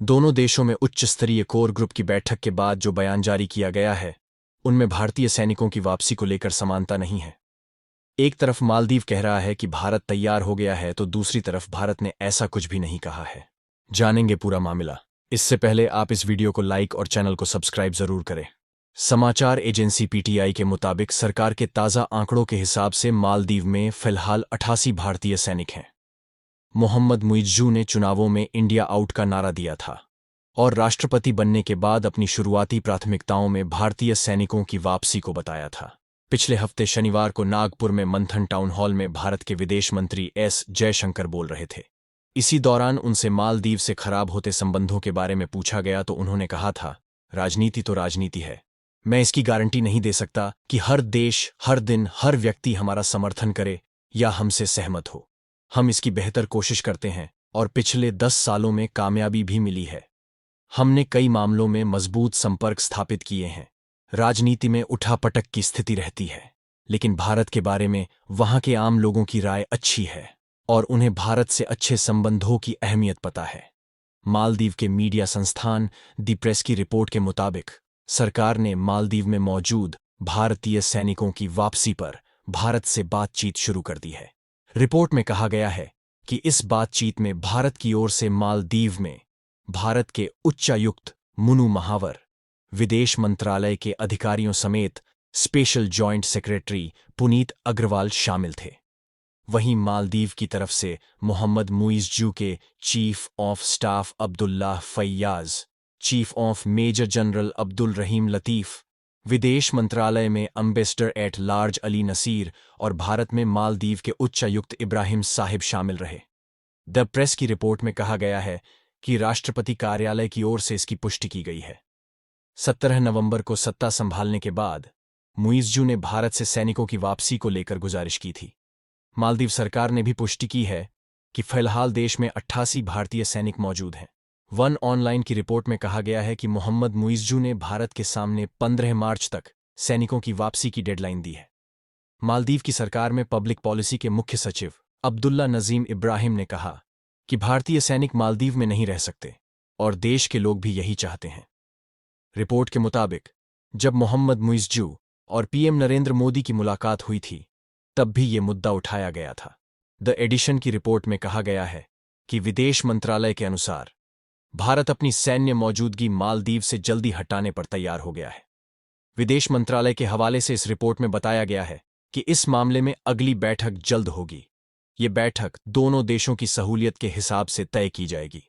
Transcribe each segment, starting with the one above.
दोनों देशों में उच्च स्तरीय कोर ग्रुप की बैठक के बाद जो बयान जारी किया गया है, उनमें भारतीय सैनिकों की वापसी को लेकर समानता नहीं है। एक तरफ मालदीव कह रहा है कि भारत तैयार हो गया है, तो दूसरी तरफ भारत ने ऐसा कुछ भी नहीं कहा है। जानेंगे पूरा मामला। इससे पहले आप इस वीडियो को लाइक और चैनल को सब्सक्राइब जरूर करें। समाचार एजेंसी पीटीआई के मुताबिक सरकार के ताज़ा आंकड़ों के हिसाब से मालदीव में फिलहाल 88 भारतीय सैनिक हैं। मोहम्मद मुइज्जू ने चुनावों में इंडिया आउट का नारा दिया था और राष्ट्रपति बनने के बाद अपनी शुरुआती प्राथमिकताओं में भारतीय सैनिकों की वापसी को बताया था। पिछले हफ्ते शनिवार को नागपुर में मंथन टाउन हॉल में भारत के विदेश मंत्री एस जयशंकर बोल रहे थे। इसी दौरान उनसे मालदीव से खराब होते संबंधों के बारे में पूछा गया तो उन्होंने कहा था, राजनीति तो राजनीति है। मैं इसकी गारंटी नहीं दे सकता कि हर देश, हर दिन, हर व्यक्ति हमारा समर्थन करे या हमसे सहमत हो। हम इसकी बेहतर कोशिश करते हैं और पिछले 10 सालों में कामयाबी भी मिली है। हमने कई मामलों में मजबूत संपर्क स्थापित किए हैं। राजनीति में उठापटक की स्थिति रहती है, लेकिन भारत के बारे में वहां के आम लोगों की राय अच्छी है और उन्हें भारत से अच्छे संबंधों की अहमियत पता है। मालदीव के मीडिया संस्थान दी प्रेस की रिपोर्ट के मुताबिक सरकार ने मालदीव में मौजूद भारतीय सैनिकों की वापसी पर भारत से बातचीत शुरू कर दी है। रिपोर्ट में कहा गया है कि इस बातचीत में भारत की ओर से मालदीव में भारत के उच्चायुक्त मुनु महावर, विदेश मंत्रालय के अधिकारियों समेत special joint secretary Puneet Agarwal शामिल थे। वहीं मालदीव की तरफ से मोहम्मद मुइज्जू के chief of staff Abdullah Faiyaz, chief of major general Abdul Rahim Latheef, विदेश मंत्रालय में ambassador at large Ali Naseer और भारत में मालदीव के उच्चायुक्त इब्राहिम साहिब शामिल रहे। द प्रेस की रिपोर्ट में कहा गया है कि राष्ट्रपति कार्यालय की ओर से इसकी पुष्टि की गई है। 17 नवंबर को सत्ता संभालने के बाद मुइज्जू ने भारत से सैनिकों की वापसी को लेकर गुजारिश की थी। मालदीव सरकार ने भी पुष्टि की है कि फिलहाल देश में 88 भारतीय सैनिक मौजूद हैं। वन ऑनलाइन की रिपोर्ट में कहा गया है कि मोहम्मद मुइज्जू ने भारत के सामने 15 मार्च तक सैनिकों की वापसी की डेडलाइन दी है। मालदीव की सरकार में पब्लिक पॉलिसी के मुख्य सचिव अब्दुल्ला नजीम इब्राहिम ने कहा कि भारतीय सैनिक मालदीव में नहीं रह सकते और देश के लोग भी यही चाहते हैं। रिपोर्ट के मुताबिक जब मोहम्मद मुइज्जू और पीएम नरेंद्र मोदी की मुलाकात हुई थी, तब भी ये मुद्दा उठाया गया था। द एडिशन की रिपोर्ट में कहा गया है कि विदेश मंत्रालय के अनुसार भारत अपनी सैन्य मौजूदगी मालदीव से जल्दी हटाने पर तैयार हो गया है। विदेश मंत्रालय के हवाले से इस रिपोर्ट में बताया गया है कि इस मामले में अगली बैठक जल्द होगी। ये बैठक दोनों देशों की सहूलियत के हिसाब से तय की जाएगी।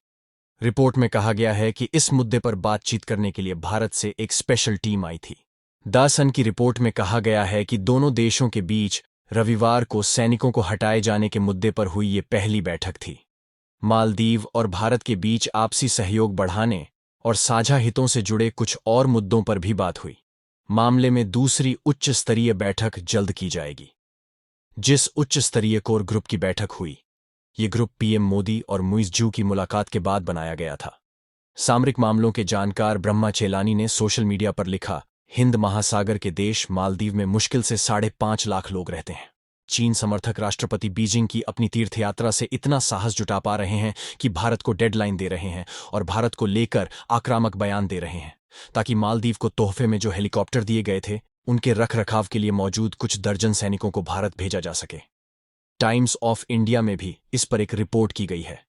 रिपोर्ट में कहा गया है कि इस मुद्दे पर बातचीत करने के लिए भारत से एक स्पेशल टीम आई थी। द सन की रिपोर्ट में कहा गया है कि दोनों देशों के बीच रविवार को सैनिकों को हटाए जाने के मुद्दे पर हुई ये पहली बैठक थी। मालदीव और भारत के बीच आपसी सहयोग बढ़ाने और साझा हितों से जुड़े कुछ और मुद्दों पर भी बात हुई। मामले में दूसरी उच्च स्तरीय बैठक जल्द की जाएगी। जिस उच्च स्तरीय कोर ग्रुप की बैठक हुई, ये ग्रुप पीएम मोदी और मुइज्जू की मुलाकात के बाद बनाया गया था। सामरिक मामलों के जानकार ब्रह्मा चेलानी ने सोशल मीडिया पर लिखा, हिंद महासागर के देश मालदीव में मुश्किल से 5.5 लाख लोग रहते हैं। चीन समर्थक राष्ट्रपति बीजिंग की अपनी तीर्थयात्रा से इतना साहस जुटा पा रहे हैं कि भारत को डेडलाइन दे रहे हैं और भारत को लेकर आक्रामक बयान दे रहे हैं, ताकि मालदीव को तोहफे में जो हेलीकॉप्टर दिए गए थे, उनके रखरखाव के लिए मौजूद कुछ दर्जन सैनिकों को भारत भेजा जा सके। टाइम्स ऑफ इंडिया में भी इस पर एक रिपोर्ट की गई है।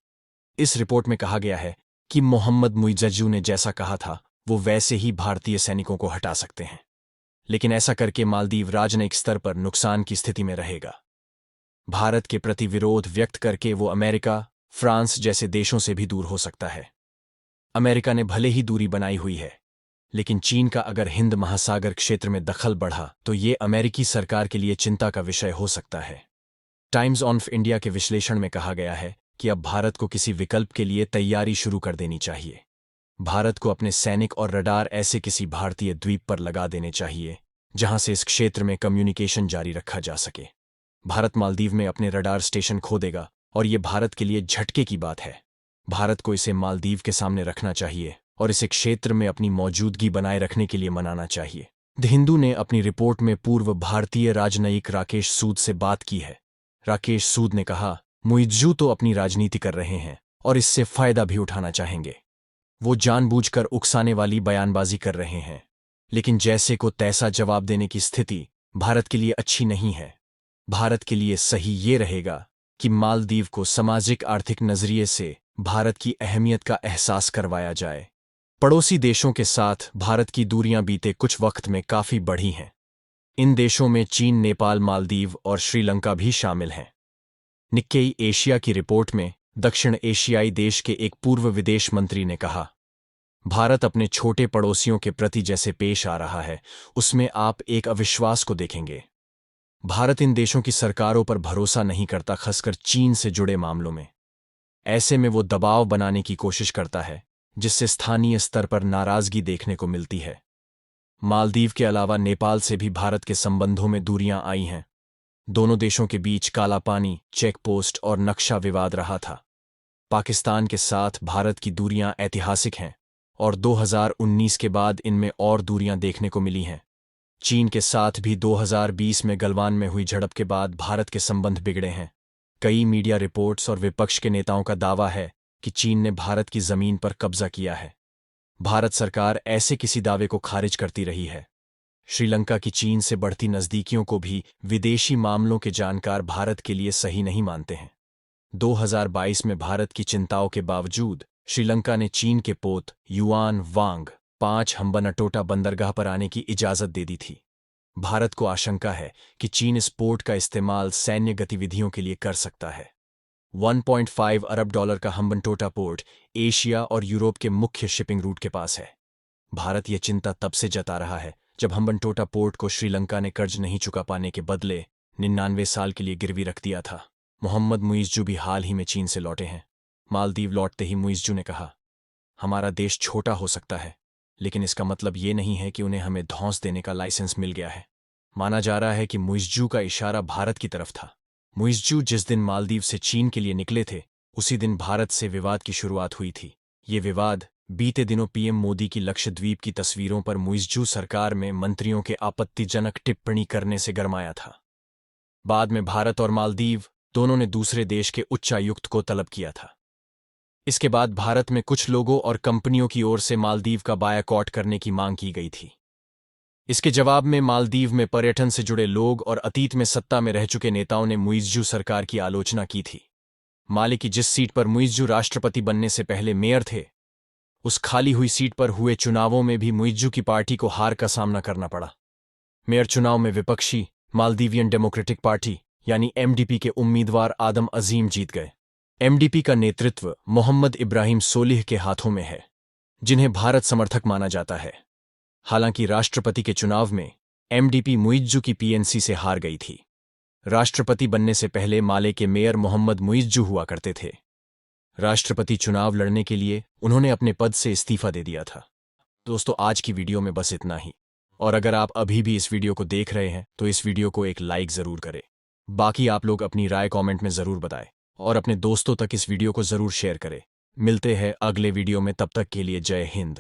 इस रिपोर्ट में कहा गया है कि मोहम्मद मुइज्जू ने जैसा कहा था, वो वैसे ही भारतीय सैनिकों को हटा सकते हैं, लेकिन ऐसा करके मालदीव राजनयिक स्तर पर नुकसान की स्थिति में रहेगा। भारत के प्रति विरोध व्यक्त करके वो अमेरिका, फ्रांस जैसे देशों से भी दूर हो सकता है। अमेरिका ने भले ही दूरी बनाई हुई है, लेकिन चीन का अगर हिंद महासागर क्षेत्र में दखल बढ़ा तो ये अमेरिकी सरकार के लिए चिंता का विषय हो सकता है। टाइम्स ऑफ इंडिया के विश्लेषण में कहा गया है कि अब भारत को किसी विकल्प के लिए तैयारी शुरू कर देनी चाहिए। भारत को अपने सैनिक और रडार ऐसे किसी भारतीय द्वीप पर लगा देने चाहिए जहां से इस क्षेत्र में कम्युनिकेशन जारी रखा जा सके। भारत मालदीव में अपने रडार स्टेशन खो देगा और ये भारत के लिए झटके की बात है। भारत को इसे मालदीव के सामने रखना चाहिए और इसे क्षेत्र में अपनी मौजूदगी बनाए रखने के लिए मनाना चाहिए। द हिंदू ने अपनी रिपोर्ट में पूर्व भारतीय राजनयिक राकेश सूद से बात की है। राकेश सूद ने कहा, मुइज्जू तो अपनी राजनीति कर रहे हैं और इससे फायदा भी उठाना चाहेंगे। वो जानबूझकर उकसाने वाली बयानबाजी कर रहे हैं, लेकिन जैसे को तैसा जवाब देने की स्थिति भारत के लिए अच्छी नहीं है। भारत के लिए सही ये रहेगा कि मालदीव को सामाजिक आर्थिक नजरिए से भारत की अहमियत का एहसास करवाया जाए। पड़ोसी देशों के साथ भारत की दूरियां बीते कुछ वक्त में काफी बढ़ी हैं। इन देशों में चीन, नेपाल, मालदीव और श्रीलंका भी शामिल हैं। निक्केई एशिया की रिपोर्ट में दक्षिण एशियाई देश के एक पूर्व विदेश मंत्री ने कहा, भारत अपने छोटे पड़ोसियों के प्रति जैसे पेश आ रहा है, उसमें आप एक अविश्वास को देखेंगे। भारत इन देशों की सरकारों पर भरोसा नहीं करता, खासकर चीन से जुड़े मामलों में। ऐसे में वो दबाव बनाने की कोशिश करता है, जिससे स्थानीय स्तर पर नाराजगी देखने को मिलती है। मालदीव के अलावा नेपाल से भी भारत के संबंधों में दूरियां आई हैं। दोनों देशों के बीच काला पानी, चेक पोस्ट और नक्शा विवाद रहा था। पाकिस्तान के साथ भारत की दूरियां ऐतिहासिक हैं और 2019 के बाद इनमें और दूरियां देखने को मिली हैं। चीन के साथ भी 2020 में गलवान में हुई झड़प के बाद भारत के संबंध बिगड़े हैं। कई मीडिया रिपोर्ट्स और विपक्ष के नेताओं का दावा है कि चीन ने भारत की जमीन पर कब्जा किया है। भारत सरकार ऐसे किसी दावे को खारिज करती रही है। श्रीलंका की चीन से बढ़ती नज़दीकियों को भी विदेशी मामलों के जानकार भारत के लिए सही नहीं मानते हैं। 2022 में भारत की चिंताओं के बावजूद श्रीलंका ने चीन के पोत युआन वांग 5 हम्बनटोटा बंदरगाह पर आने की इजाज़त दे दी थी। भारत को आशंका है कि चीन इस पोर्ट का इस्तेमाल सैन्य गतिविधियों के लिए कर सकता है। $1.5 अरब का हम्बनटोटा पोर्ट एशिया और यूरोप के मुख्य शिपिंग रूट के पास है। भारत ये चिंता तब से जता रहा है जब हम्बनटोटा पोर्ट को श्रीलंका ने कर्ज नहीं चुका पाने के बदले 99 साल के लिए गिरवी रख दिया था। मोहम्मद मुइज़्जू भी हाल ही में चीन से लौटे हैं। मालदीव लौटते ही मुइज़्जू ने कहा, हमारा देश छोटा हो सकता है, लेकिन इसका मतलब ये नहीं है कि उन्हें हमें धौंस देने का लाइसेंस मिल गया है। माना जा रहा है कि मुइज़्जू का इशारा भारत की तरफ था। मुइज़्जू जिस दिन मालदीव से चीन के लिए निकले थे, उसी दिन भारत से विवाद की शुरुआत हुई थी। ये विवाद बीते दिनों पीएम मोदी की लक्षद्वीप की तस्वीरों पर मुइज़्जू सरकार में मंत्रियों के आपत्तिजनक टिप्पणी करने से गरमाया था। बाद में भारत और मालदीव दोनों ने दूसरे देश के उच्चायुक्त को तलब किया था। इसके बाद भारत में कुछ लोगों और कंपनियों की ओर से मालदीव का बायकॉट करने की मांग की गई थी। इसके जवाब में मालदीव में पर्यटन से जुड़े लोग और अतीत में सत्ता में रह चुके नेताओं ने मुइज़्जू सरकार की आलोचना की थी। माले की जिस सीट पर मुइज़्जू राष्ट्रपति बनने से पहले मेयर थे, उस खाली हुई सीट पर हुए चुनावों में भी मुइज़्जू की पार्टी को हार का सामना करना पड़ा। मेयर चुनाव में विपक्षी मालदीवियन डेमोक्रेटिक पार्टी यानी एमडीपी के उम्मीदवार आदम अजीम जीत गए। एमडीपी का नेतृत्व मोहम्मद इब्राहिम सोलिह के हाथों में है, जिन्हें भारत समर्थक माना जाता है। हालांकि राष्ट्रपति के चुनाव में एमडीपी मुइज़्जू की पीएनसी से हार गई थी। राष्ट्रपति बनने से पहले माले के मेयर मोहम्मद मुइज़्जू हुआ करते थे। राष्ट्रपति चुनाव लड़ने के लिए उन्होंने अपने पद से इस्तीफा दे दिया था। दोस्तों, आज की वीडियो में बस इतना ही। और अगर आप अभी भी इस वीडियो को देख रहे हैं तो इस वीडियो को एक लाइक ज़रूर करें। बाकी आप लोग अपनी राय कमेंट में ज़रूर बताएं और अपने दोस्तों तक इस वीडियो को ज़रूर शेयर करें। मिलते हैं अगले वीडियो में, तब तक के लिए जय हिंद।